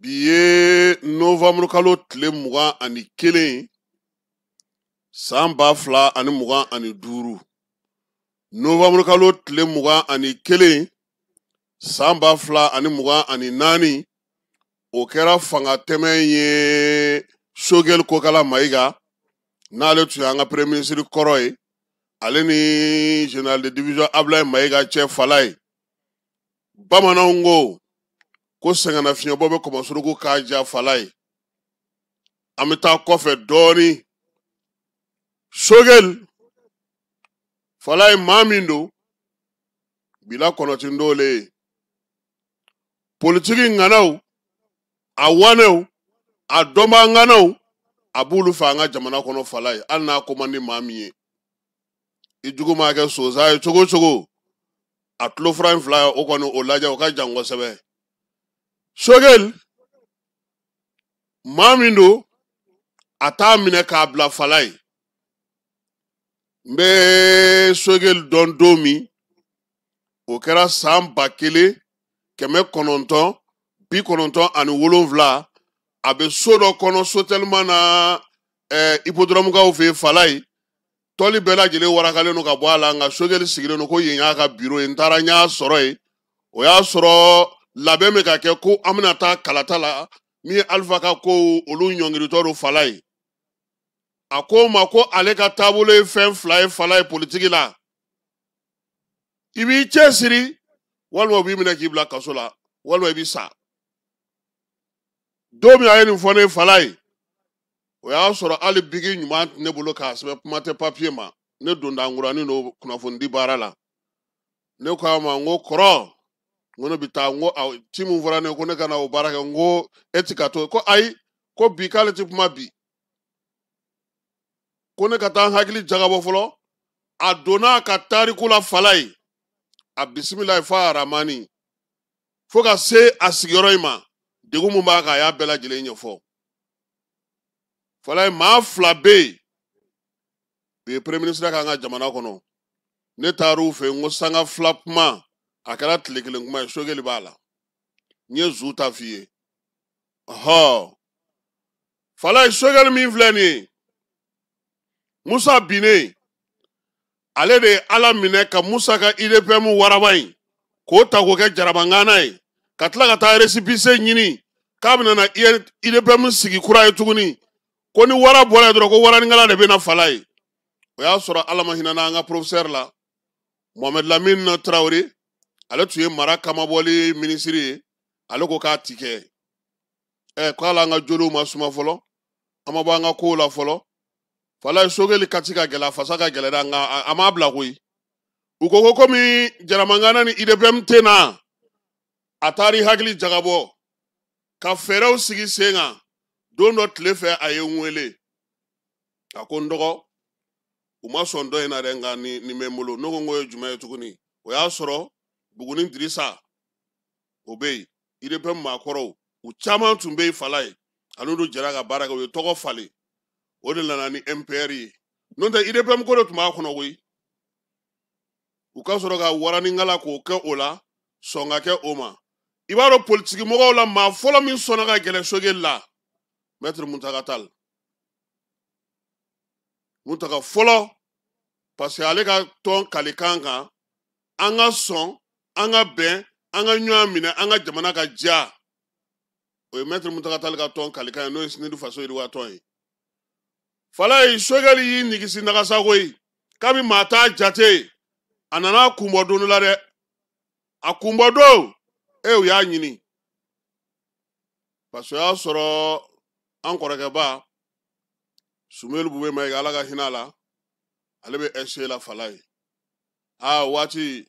Biye novembre kalo tile mugan ani kelen san ba fila ani mugan ani duuru. Novembre kalo tile mugan ani kelen san ba fila ani mugan ani naani. O kɛra fanga tɛmɛ ye Sogɛli Kokala Mayiga n'ale tun y'an ka premier ministre kɔrɔ ye, ale ni général de division Ablaye Mayiga cɛ fala ye. Bamananw ko sɛgɛnnafiɲɛbɔ bɛ kɔmɔsuruku k'a ja fala ye. An bɛ taa kɔfɛ dɔɔni. Sogɛli fala ye maa min don bila kɔnɔtin dole ye. Politiki ŋanaw, a wanew, a dɔnba ŋanaw, a b'olu fɛ an ka jamana kɔnɔ fala ye, hali n'a ko man di maa min ye. I jugu ma kɛ sosa ye cogo cogo, a tulofara in fila o kɔni o lajɛ o ka jan kosɛbɛ. Sogɛli maa min don a t'a minɛ k'a bila fala ye. N bɛ Sogɛli dɔn don min o kɛra san 1997 a bɛ so dɔ kɔnɔ Sotelma na hippodromukaw fɛ yen fala ye. Tɔli bɛɛ lajɛlen warakalen don ka bɔ a la nka Sogɛli sigilen don ko yen y'a ka bureau ye. N taara n y'a sɔrɔ yen. O y'a sɔrɔ labɛn bɛ ka kɛ ko an bɛna taa kalata la min ye Alifa ka ko olu ɲɔngiritɔ don fala ye. A ko ma ko ale ka taabolo ye fɛn fila ye fala ye politiki la. I b'i cɛsiri walima u b'i minɛ k'i bila kaso la walima i b'i sa. Don min a ye nin fɔ ne fala ye, o y'a sɔrɔ hali bigi ɲuman tɛ ne bolo k'a sɛbɛn kuma tɛ papiye ma. Ne donda nkuranin don kunnafonidi baara la. Ne ko a ma n ko kɔrɔ, n ko ne bɛ taa, n ko ci min fɔra ne ko ne ka na o baara kɛ, n ko e ti ka to, ko ayi, ko bi k'ale ti kuma bi. Ko ne ka taa n hakili jagabɔ fɔlɔ. A donna a ka tariku la fala ye. A bisimilayi f'a aramani. Fo ka se a sigiyɔrɔ in ma. Degun mun b'a kan a y'a bɛɛ lajɛlen ɲɛfɔ. Fala ye maa fila bɛ yen. U ye premier ministre k'an ka jamana kɔnɔ. Ne taar'u fɛ yen, n ko sanga fila kuma a kɛra tile kelen kuma ye, Sogɛli b'a la. N ye zu ta f'i ye. Fala ye Sogɛli min filɛ nin ye, Musa binnen, ale de ye Ala minɛ ka Musa ka IDPM waraba in k'o ta k'o kɛ jarabangana ye, ka tila ka taa récépissé ɲini k'a bɛna na IDPM sigi kura ye tuguni, ko ni wara bɔra ye dɔrɔn ko waranikala de bɛna fala ye. O y'a sɔrɔ Ala ma hinɛ an ka professeur la, Mohamed Lamine Traoré, ale tun ye mara kamabɔli ministre ye, ale ko k'a ti kɛ. K'ale an ka joliw ma suma fɔlɔ, an ma bɔ an ka kow la fɔlɔ. Fala ye Sogɛli kati ka gɛlɛ, a fasa ka gɛlɛ dɛ, nka a m'a bila koyi. U ko komi jaramangana ni IDPM tɛ na, a taara i hakili jagabɔ ka fɛɛrɛw sigi sen kan. Don dɔ tile fɛ a ye n wele. A ko n dɔgɔ, u ma sɔn dɔ in na dɛ, nka nin bɛ n bolo. Ne ko n ko ye jumɛn ye tuguni? O y'a sɔrɔ Buguni Dirisa o bɛ yen, IDPM maakɔrɔw u caman tun bɛ yen fala ye, ani olu jɛra ka baara kɛ, u ye tɔgɔ falen. O de nana ni MPR ye. N'o tɛ IDPM ko de tun b'a kɔnɔ koyi. U ka sɔrɔ ka waranikala k'o kɛ o la, sɔn ka kɛ o ma. I b'a dɔn politiki mɔgɔw la maa fɔlɔ min sɔnna ka gɛlɛ Sogɛli la, Maître Muntaka Tall. Muntaka fɔlɔ, parce que ale ka tɔn kalikan kan, an ka sɔn, an ka bɛn, an ka ɲɔgɔn minɛ, an ka jamana ka diya. O ye Maître Muntaka Tall ka tɔn kalikan ye, n'o ye Sinidu Faso Yiriwa tɔn ye. Fala ye Sogɛli y'i nigisi nagasago ye, kabi maa t'a jate, a nana kunbɔ don la dɛ. A kunbɔ don, u y'a ɲini. Parce que o y'a sɔrɔ an kɔrɔkɛba Sumelu Bube Mayiga, Ala ka hinɛ a la, ale bɛ SC la fala ye. Waati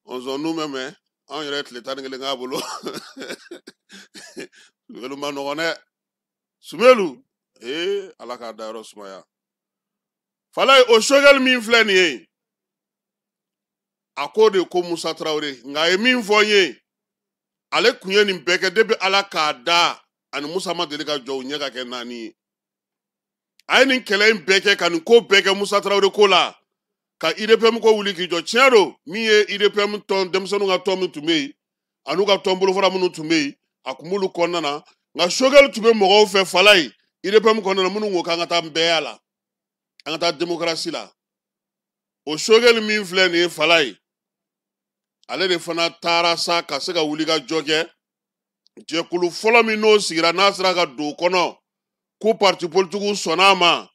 on zɔn nu mɛmɛ, anw yɛrɛ tile 11 k'a bolo. Sumelu ma nɔgɔn dɛ. Sumelu, Ala k'a da yɔrɔ sumaya. Fala ye o Sogɛli min filɛ nin ye, a ko de ko Musa Traoré, nka a ye min fɔ n ye, ale kun ye nin bɛɛ kɛ depuis Ala k'a da ani Musa ma deli ka jɔ u ɲɛ ka kɛ naani ye. A ye nin kɛlɛ in bɛɛ kɛ ka nin ko bɛɛ kɛ Musa Traoré ko la, ka IDPM ko wuli k'i jɔ. Tiɲɛ don, min ye IDPM tɔn denmisɛnninw ka tɔn min tun bɛ yen, anu ka tɔnbolo fara minnu tun bɛ yen a kun b'olu kɔnɔna na nka Choguel tun bɛ mɔgɔw fɛ Falaye IDPM kɔnɔna na minnu ko k'an ka taa bɛɛya la an ka taa démocratie la o Choguel min filɛ nin ye Falaye ale de fana taara sa ka se ka wuli ka jɔ kɛ jɛkulu fɔlɔ min n'o sigira n'a sera ka don o kɔnɔ ko parti politique sɔnn'a ma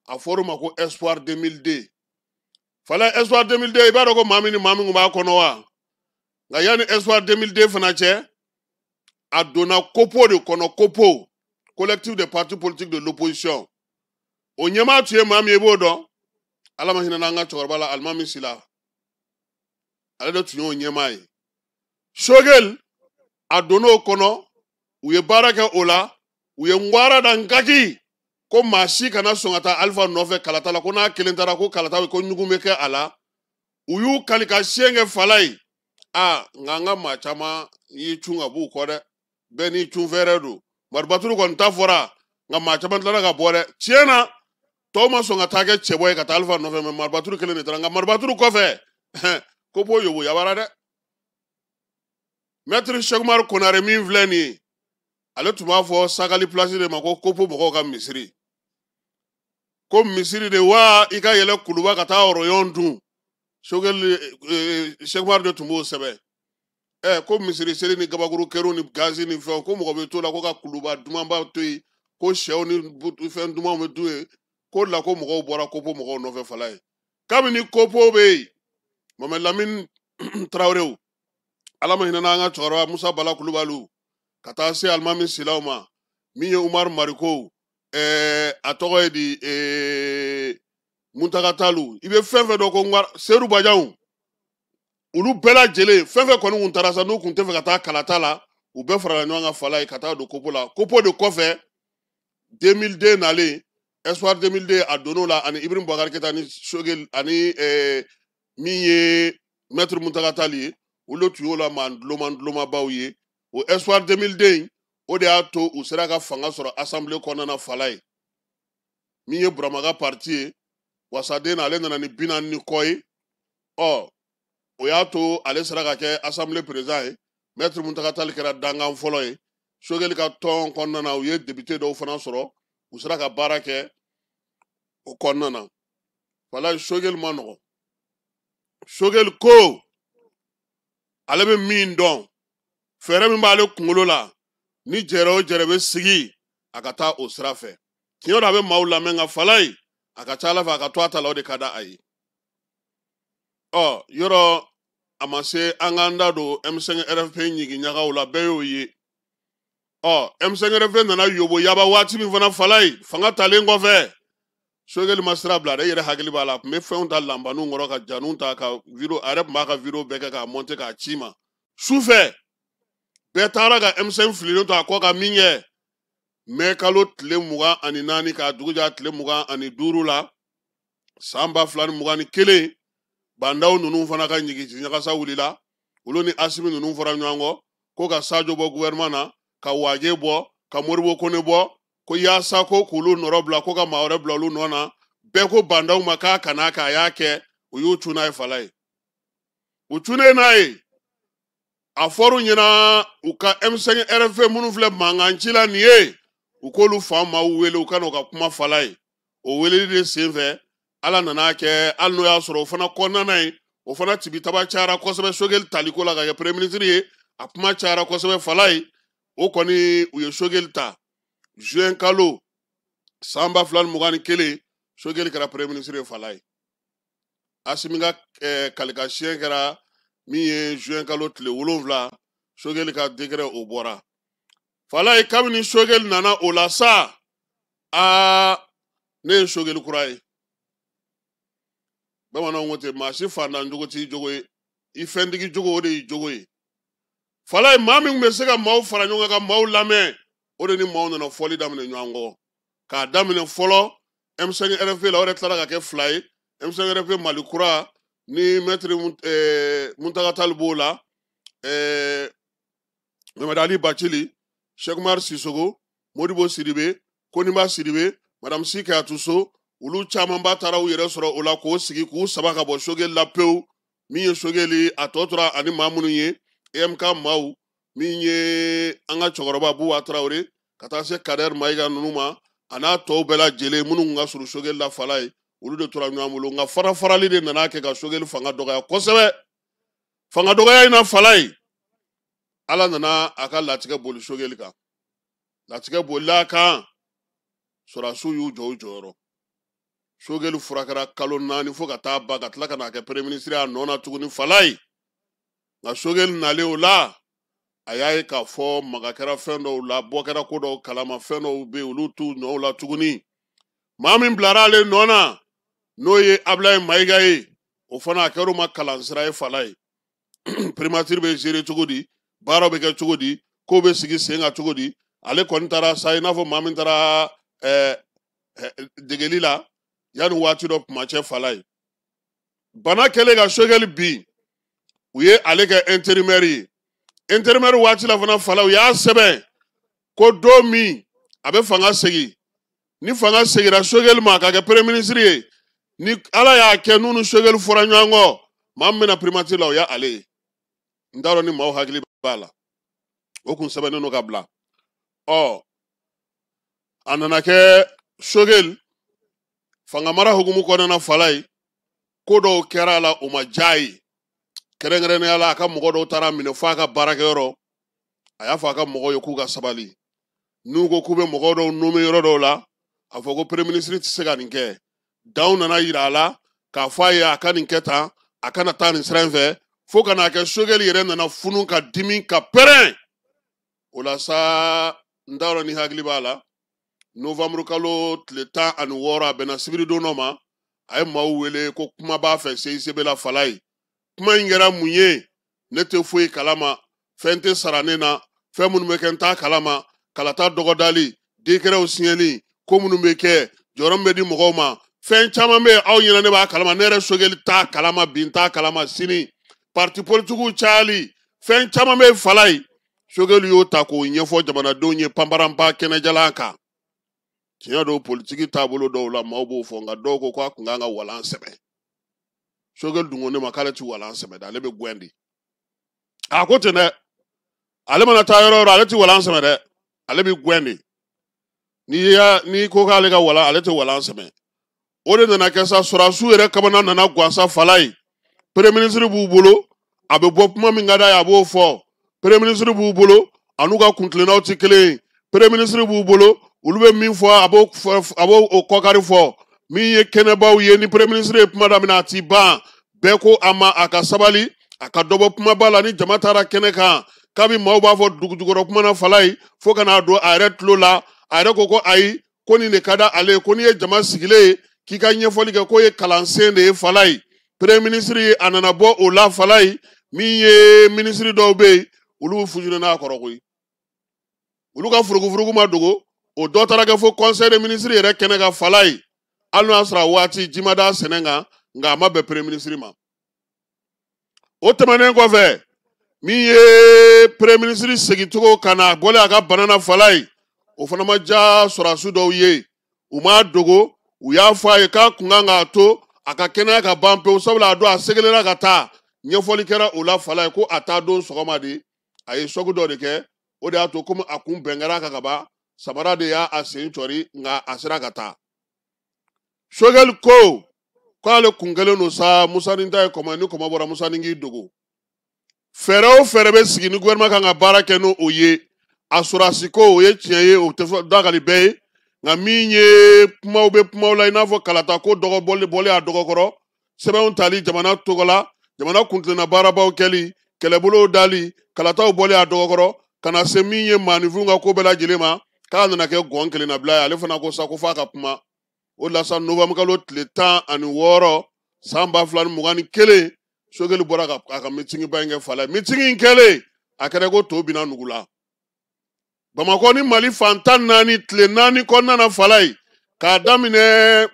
a fɔra o ma ko Espoir 2002 Falaye Espoir 2002 i b'a dɔn ko maa min ni maa min tun b'a kɔnɔ wa nka yanni Espoir 2002 fana cɛ a donna COPO de kɔnɔ COPO collectif des partis politiques de l'opposition o ɲɛmaa tun ye maa min ye i b'o dɔn ala ma hinɛ n'an ka cɛkɔrɔba la Alimami Sila ale de tun y'o ɲɛmaa ye Choguel a donna o kɔnɔ u ye baara kɛ o la u ye ngwara da nkaki ko maa si kana sɔn ka taa Alifa nɔfɛ kalata la ko n'a kelen taara ko kalata ko ɲugun bɛ kɛ a la u y'u kali ka siyɛn kɛ Falaye nka an ka maa caman y'i cun ka b'u kɔ dɛ bɛɛ n'i cun fɛrɛ don Maribaturu kɔni ta fɔra nka maa caman tilala ka bɔ dɛ tiɲɛ na tɔw ma sɔn ka taa kɛ cɛbɔ ye ka taa Alifa nɔfɛ mɛ Maribaturu kelen de taara nka Maribaturu kɔfɛ ko b'o yobo yabara dɛ Maître Cheikh Umar Konare min filɛ nin ye ale tun b'a fɔ Sagali place de ma ko COPO mɔgɔw ka misiri ko misiri de wa i ka yɛlɛ kuluba ka taa ɔrɔyɔn dun Cheikh Umar de tun b'o sɛbɛn ko misiri seli ni gabakuru kɛru ni gazi ni fɛnw ko mɔgɔ bɛ to la ko ka kuluba dumanba to yen ko sɛw ni fɛn dumanw bɛ dun yen ko la ko mɔgɔw bɔra COPO mɔgɔw nɔfɛ Falaye kabini COPO bɛ yen Mohamed Lamine Traoré ala ma hinɛ n'an ka cɛkɔrɔba Musa Bala Kulubaliw ka taa se Alimami Silaw ma min ye Umar Mariko a tɔgɔ ye di Muntaka Talu i bɛ fɛn fɛn dɔn ko Seydou Badian olu bɛɛ lajɛlen fɛn fɛn kɔni kun taara sa n'u kun tɛ fɛ ka taa kalata la u bɛɛ farala ɲɔgɔn kan Falaye ka taa don COPO la COPO de kɔfɛ 2002 nalen Espoir 2002 a donn'o la ani Ibrahim Boubacar Keita ani Choguel ani min ye Maître Muntaka Tali ye olu tun y'o la mandulomaba ye o Espoir 2002 o de y'a to u sera ka fanga sɔrɔ assemblée kɔnɔna na Falaye min ye Burama ka parti ye wasaden na ale nana ni 40 ni kɔ ye o y'a to ale sera ka kɛ assemblée président ye Maître Muntaka Tali kɛra dangan fɔlɔ ye Choguel ka tɔn kɔnɔna na u ye député dɔw fana sɔrɔ u sera ka baara kɛ o kɔnɔna na Falaye Choguel ma nɔgɔ Choguel ko ale bɛ min dɔn fɛɛrɛ min b'ale kunkolo la ni jɛrɛ o jɛrɛ bɛ sigi a ka taa o sira fɛ tiɲɛ dɔ a bɛ maaw lamɛn nka Falaye a ka ca Ala fɛ a ka to a ta la o de ka da a ye yɔrɔ a ma se an k'an da don M5 RFP ɲigi ɲagaw la bɛɛ y'o ye M5 RFP nana yobo yaba waati min fana Falaye fanga talen kɔfɛ Choguel ma sira bila dɛ i yɛrɛ hakili b'a la a tun bɛ fɛnw ta lanbaniw kɔrɔ ka janiw ta ka vidéo a yɛrɛ tun b'a ka vidéo bɛɛ kɛ k'a monter k'a ci ma sufɛ bɛɛ taara ka M5 fililen to a kɔ ka min kɛ mai kalo tile 24 k'a dugu jɛ tile 25 la san 2021 bandaw ninnu fana ka ɲagasa wulila olu ni Asimi ninnu fɔra ɲɔgɔn kɔ ko ka Sadio bɔ gouvernement na ka Waje bɔ ka Moribo Kone bɔ ko yaasa ko k'olu nɔrɔ bila ko ka maa wɛrɛ bila olu nɔ na bɛɛ ko bandaw ma k'a kana k'a y'a kɛ u y'u cun n'a ye Falaye u cunnen n'a ye a fɔr'u ɲɛna u ka M5 RFP minnu filɛ mankan ci la nin ye u k'olu fa maaw wele u ka na u ka kuma Falaye o weleli de senfɛ ala nana kɛ hali n'o y'a sɔrɔ o fana kɔnɔna ye o fana tibitaba cayara kosɛbɛ Choguel taliko la ka kɛ premier ministre ye a kuma cayara kosɛbɛ Falaye o kɔni u ye Choguel ta juin kalo san 2021 Choguel kɛra premier ministre ye Falaye Asimi ka kalikasiyɛn kɛra min ye juin kalo tile 7 Choguel ka décret o bɔra Falaye kabini Choguel nana o la sa ne ye Choguel kura ye bamananw ko ten maa si fantan jogo t'i jogo ye i fɛntigi jogo o de y'i jogo ye Falaye maa min tun bɛ se ka maaw fara ɲɔgɔn kan ka maaw lamɛn o de ni maaw nana fɔli daminɛ ɲɔgɔn kɔ k'a daminɛ fɔlɔ M5 RFP la o de tilara ka kɛ 2 ye M5 RFP Mali kura ni Maître Muntaka Tali b'o la Mamadi Ali Bacili Cheikh Umar Sissoco Modibo Sidibe Koniba Sidibe Madame Sikayatou Sow olu caman ba taara u yɛrɛ sɔrɔ o la k'o sigi k'u saba ka bɔ Choguel la pewu min ye Choguel a tɔ tora ani maa minnu ye EMK maaw min ye an ka cɛkɔrɔba Buwa Tarawele ka taa se Kader Mayiga ninnu ma a n'a tɔw bɛɛ lajɛlen minnu ka surun Sogɛli la fala ye olu de tora ɲɔgɔn bolo nka farafarali de nana kɛ ka Sogɛli fanga dɔgɔya kosɛbɛ. Fanga dɔgɔya in na fala ye Ala nana a ka latigɛ boli Sogɛli kan. Latigɛ bolila kan Sɔrasiw y'u jɔ u jɔyɔrɔ. Sogɛli furakɛra kalo 4 fo ka taa ba ka tila ka na kɛ premier ministre a nɔ na tuguni fala ye. Nka Sogɛli nalen o la a y'a ye k'a fɔ maga kɛra fɛn dɔw la bɔ kɛra ko dɔw kalama fɛn dɔw bɛ olu t'u nɔw la tuguni. Maa min bilara ale nɔ na n'o ye Ablaye Mayiga ye o fana a kɛra o ma kalansira ye fala ye. Primature bɛ gérer cogo di baaraw bɛ kɛ cogo di ko bɛ sigi sen kan cogo di ale kɔni taara sa i n'a fɔ maa min taara degeli la yanni waati dɔ kuma cɛ fala ye. Bana kɛlen ka Sogɛli bin u ye ale kɛ intérimaire ye. Intérimaire waati la fana fala u y'a sɛbɛn ko don min a bɛ fanga segin ni fanga segira Sogɛli ma ka kɛ premier ministre ye ni Ala y'a kɛ n'u ni Sogɛli fɔra ɲɔgɔn kɔ maa min bɛna primature la o y'a ale ye. N t'a dɔn ni maaw hakili b'a la o kun sɛbɛnnen don ka bila. A nana kɛ Sogɛli fanga mara hukumu kɔnɔna fala ye ko dɔw kɛra a la o ma diya a ye. Kɛrɛnkɛrɛnnenya la a ka mɔgɔ dɔw taara minɛ f'a ka baarakɛyɔrɔ a y'a fɔ a ka mɔgɔw ye k'u ka sabali n'u ko k'u bɛ mɔgɔ dɔw nommé yɔrɔ dɔw la a fɔ ko premier ministre tɛ se ka nin kɛ daw nana yira a la k'a fɔ a ye a ka nin kɛ tan a kana taa nin sira in fɛ fo ka n'a kɛ Sogɛli yɛrɛ nana funu ka dimi ka pɛrɛn o la sa n t'a dɔn ni hakili b'a la novembre kalo tile 16 a bɛnna sibiridon dɔ ma a ye maaw wele ko kuma b'a fɛ CICB la fala ye. Kuma in kɛra mun ye ne tɛ foyi kalama fɛn tɛ sara ne na fɛn minnu bɛ kɛ n t'a kalama kalata dɔgɔdali décret signali ko minnu bɛ kɛ jɔyɔrɔ min bɛ di mɔgɔw ma fɛn caman bɛ yen aw ɲɛna ne b'a kalama ne yɛrɛ Sogɛli t'a kalama bi n t'a kalama sini parti politiques cayali fɛn caman bɛ fala ye Sogɛli y'o ta k'o ɲɛfɔ jamanadenw ye panparanpa kɛnɛjalan kan tiɲɛ don politique taabolo dɔw la maaw b'o fɔ nka dɔw ko k'a kun kan ka walan sɛbɛn Sogɛli dun ko ne ma k'ale ti walan sɛbɛn dɛ ale bɛ gɛn de a ko ten dɛ ale mana taa yɔrɔ o yɔrɔ ale ti walan sɛbɛn dɛ ale bɛ gɛn de n'i ko k'ale ka walan ale tɛ walan sɛbɛn o de nana kɛ sa Sɔrasiw yɛrɛ kamana nana gansa fala ye premier ministre b'u bolo a bɛ bɔ kuma min ka d'a ye a b'o fɔ premier ministre b'u bolo a n'u ka kuntilennaw tɛ kelen ye premier ministre b'u bolo olu bɛ min fɔ a b'o kɔkari fɔ min ye kɛnɛbaw ye ni premier ministre ye kuma daminɛ a ti ban bɛɛ ko a ma a ka sabali a ka dɔ bɔ kumaba la ni jama taara kɛnɛ kan kabi maaw b'a fɔ dugujukɔrɔ kuma na fala ye fo ka n'a don a yɛrɛ tulo la a yɛrɛ ko ayi ko nin de ka di ale ye ko n'i ye jama sigilen ye k'i ka ɲɛfɔli kɛ k'o ye kalansen de ye fala ye premier ministre ye a nana bɔ o la fala ye min ye ministre dɔw bɛ yen olu fusulen n'a kɔrɔ koyi olu ka furugufurugu ma dogo o dɔ taara kɛ fo conseil des ministres yɛrɛ kɛnɛ ka fala ye hali n'o y'a sɔrɔ a waati ji ma da sɛnɛ kan nka a ma bɛn premier ministre ma o tɛmɛnen kɔfɛ min ye premier ministre segincogo ka na bɔlen a ka bana na fala ye o fana ma diya Sɔrasiw dɔw ye u m'a dogo u y'a fɔ a ye k'a kun kan k'a to a ka kɛnɛya ka ban pewu sabula a don a segelela ka taa ɲɛfɔli kɛra o la fala ye ko a t'a don sɔgɔma de a ye choc dɔ de kɛ o de y'a to komi a kun bɛnkɛra kan ka ban sabara de y'a sen cɔri nka a sera ka taa Sogɛli ko k'ale kun kelen don sa Musa ni ta ye kɔmɔ ni kɔmɔ bɔra Musa ni k'i dogo fɛɛrɛ o fɛɛrɛ bɛ sigi ni gouvernement kan ka baara kɛ n'o ye a Sɔrasi ko o ye tiɲɛ ye o tɛ fɔ dagali bɛɛ ye nka min ye kumaw bɛ kumaw la i n'a fɔ kalata ko bɔli a dɔgɔkɔrɔ sɛbɛnw tali jamana tɔgɔ la jamana kuntilenna baarabaw kɛli kɛlɛbolow dali kalataw bɔli a dɔgɔkɔrɔ ka na se min ye maanifinw ka ko bɛɛ lajɛlen ma k'a nana kɛ gɔn kelen na bila ye ale fana ko sa ko f'a ka kuma o la sa novembre kalo tile 16 san 2021 Sogɛli bɔra a ka meeting ba in kɛ fala ye meeting in kɛlen a kɛra ko to bina nugu la Bamakɔ ni Mali fan 14 tile 4 kɔnɔna na fala ye k'a daminɛ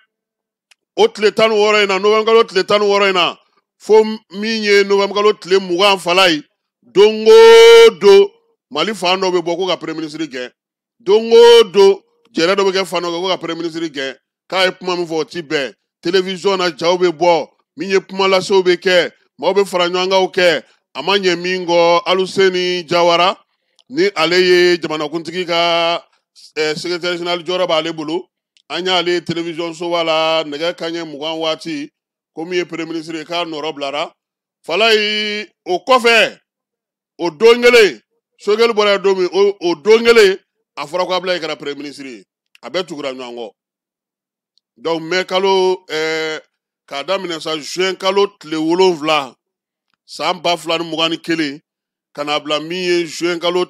o tile 16 in na novembre kalo tile 16 in na fo min ye novembre kalo tile 20 fala ye don o don Mali fan dɔ bɛ bɔ ko ka premier ministre gɛn don o don jɛrɛ dɔ bɛ kɛ fan dɔ ko ka premier ministre gɛn k'a ye kuma min fɔ o ti bɛn télévision na jaw bɛ bɔ min ye kuma lasew bɛ kɛ maaw bɛ fara ɲɔgɔn kan kɛ a ma ɲɛ min kɔ Aluseni Jawara ni ale ye jamanakuntigi ka secrétaire général jɔyɔrɔ b'ale bolo an y'ale télévision so wala nɛgɛ kanɲɛ 20 waati ko min ye premier ministre k'a nɔrɔ bilara Falaye o kɔfɛ o don kelen Sogɛli bɔra don min o don kelen a fɔra ko Abulaye kɛra premier ministre ye a bɛɛ tugura ɲɔgɔn kɔ donc mai kalo k'a daminɛ sa juin kalo tile 7 san 2021 ka na bila min ye juin kalo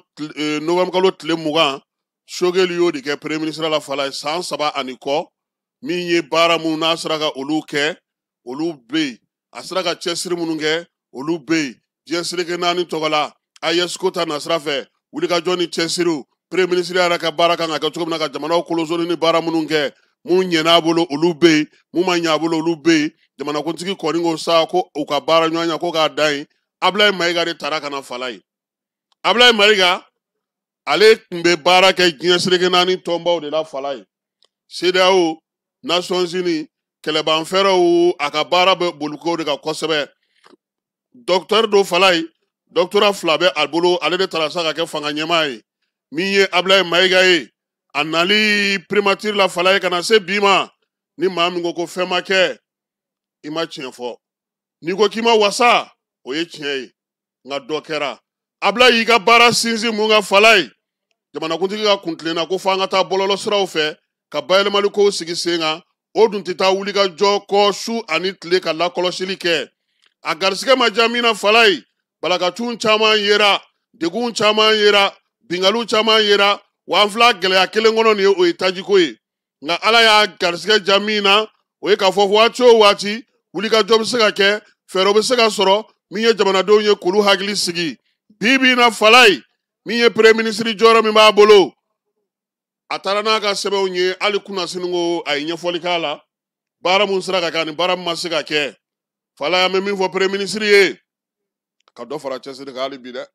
novembre kalo tile 20 Sogɛli y'o de kɛ premier ministre la Falaye san 3 ani kɔ min ye baara minnu n'a sera ka olu kɛ olu bɛ yen a sera ka cɛsiri minnu kɛ olu bɛ yen diɲɛ seleke 4 tɔgɔ la AES ko ta nasira fɛ wulikajɔ ni cɛsiriw premier ministre yɛrɛ ka baara kan ka kɛ cogo min na ka jamanaw kolosoni ni baara minnu kɛ mun ɲɛna a bolo olu bɛ yen mun ma ɲɛ a bolo olu bɛ yen jamanakuntigi kɔni ko sa ko u ka baara ɲɔgɔn ɲɛ ko k'a da yen Abulaye Mayiga de taara ka na Falaye Abulaye Mayiga ale tun bɛ baara kɛ diɲɛ seleke 4 tɔnbaw de la Falaye CEDEAO Nations Unies kɛlɛbanfɛrɛw a ka baara bɛ bolikow de kan kosɛbɛ docteur do Falaye doctorat 2 bɛ a bolo ale de taara sa ka kɛ fanga ɲɛmaa ye min ye Abulaye Mayiga ye a nali primature la Falaye ka na se bi ma ni maa min ko fɛn ma kɛ i ma tiɲɛ fɔ n'i ko k'i ma wasa o ye tiɲɛ ye nka dɔ kɛra Abulaye y'i ka baara sinsin mun ka Falaye jamanakuntigi ka kuntilenna ko f'an ka taa bɔlɔlɔ siraw fɛ ka bayɛlɛmali kow sigi sen kan o dun tɛ taa wuli ka jɔ kɔ su ani tile ka lakɔlɔsili kɛ a garisigɛ ma diya min na Falaye balakatun caman yera degun caman yera bingaliw caman yera wa an filɛ gɛlɛya kelen kɔnɔ nin ye o ye tajiko ye nka Ala y'a garisigɛ diya min na o ye k'a fɔ waati o waati wulikajɔ bɛ se ka kɛ fɛɛrɛw bɛ se ka sɔrɔ min ye jamanadenw ye k'olu hakili sigi bi bi in na Falaye min ye premier ministre jɔyɔrɔ min b'a bolo a taara n'a ka sɛbɛnw ye hali kunnasini ko a ye ɲɛfɔli k'a la baara mun sera ka kɛ ani baara mun ma se ka kɛ Falaye an bɛ min fɔ premier ministre ye ka dɔ fara cɛsiri kan hali bi dɛ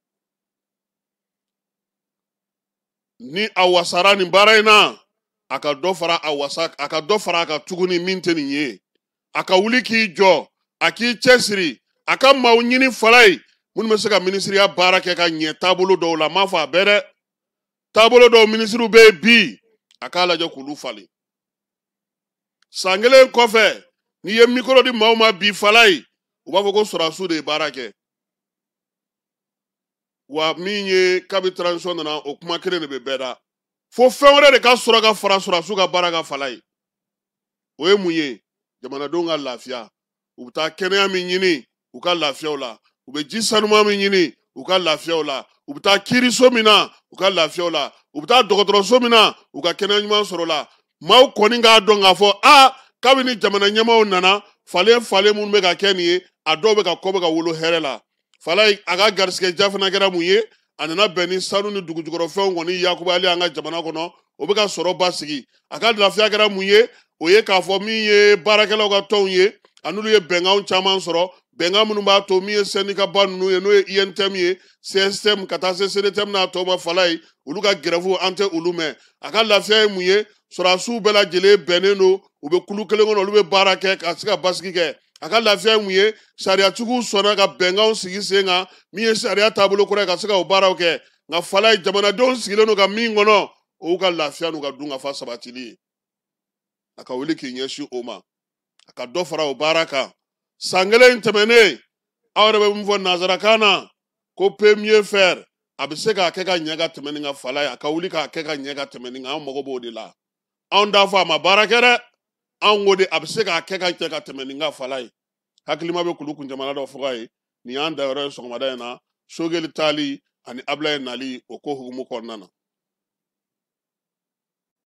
ni a wasara nin baara in na a ka dɔ fara a ka tuguni min tɛ nin ye a ka wuli k'i jɔ a k'i cɛsiri a ka maaw ɲini Falaye minnu bɛ se ka ministriya baara kɛ ka ɲɛ taabolo dɔw la m'a fɔ a bɛɛ dɛ taabolo dɔw ministriw bɛ yen bi a k'a lajɛ k'olu falen san kelen kɔfɛ n'i ye mikoro di maaw ma bi Falaye u b'a fɔ ko sɔrɔdasiw de ye baara kɛ wa min ye kabi transition nana o kuma kelen de bɛ bɛɛ da fo fɛn wɛrɛ de ka sɔrɔ ka fara sɔrɔdasiw ka baara kan Falaye o ye mun ye jamanadenw ka lafiya u bɛ taa kɛnɛya min ɲini u ka lafiyaw la u bɛ ji sanuman min ɲini u ka lafiyaw la u bɛ taa kiiriso min na u ka lafiyaw la u bɛ taa dɔgɔtɔrɔso min na u ka kɛnɛya ɲuman sɔrɔ la maaw kɔni k'a dɔn k'a fɔ kabini jamana ɲɛmaaw nana falen minnu bɛ ka kɛ nin ye a dɔw bɛ ka kɔ bɛ ka wolo hɛrɛ la Falaye a ka garisigɛ ja fana kɛra mun ye a nana bɛn ni sanu ni dugujukɔrɔfɛnw kɔni yakubali an ka jamana kɔnɔ o bɛ ka sɔrɔ basigi a ka lafiya kɛra mun ye o ye k'a fɔ min ye baarakɛlaw ka tɔnw ye an'olu ye bɛnkanw caman sɔrɔ bɛnkan minnu b'a to min ye syndicat ba ninnu ye n'o ye INTM ye CSTM ka taa se CDTM n'a tɔ ma Falaye olu ka grève an tɛ olu mɛn a ka lafiya ye mun ye sɔrɔdasiw bɛɛ lajɛlen bɛnnen don u bɛ kulu kelen kɔnɔ olu bɛ baara kɛ ka se ka basigi kɛ a ka lafiya ye mun ye sariyatigiw sɔnna ka bɛnkanw sigi sen kan min ye sariya taabolo kura ye ka se ka o baaraw kɛ nka Falaye jamanadenw sigilen don ka min kɔnɔ o y'u ka lafiya n'u ka dunkafa sabatili ye a ka wuli k'i ɲɛsin o ma a ka dɔ fara o baara kan san kelen tɛmɛnen aw yɛrɛ bɛ min fɔ nanzarakan na ko peut mieux faire a bɛ se k'a kɛ ka ɲɛ ka tɛmɛ nin kan Falaye a ka wuli k'a kɛ ka ɲɛ ka tɛmɛ nin kan an mago b'o de la anw t'a fɔ a ma baara kɛ dɛ anw ko de a bɛ se k'a kɛ ka ɲɛ ka tɛmɛ nin kan Falaye hakilima bɛ kulu kun jamana dɔ fɔ k'a ye nin y'an dayɔrɔ ye sɔgɔmada in na Sogɛli taali ani Abulaye nali o ko hukumu kɔnɔna na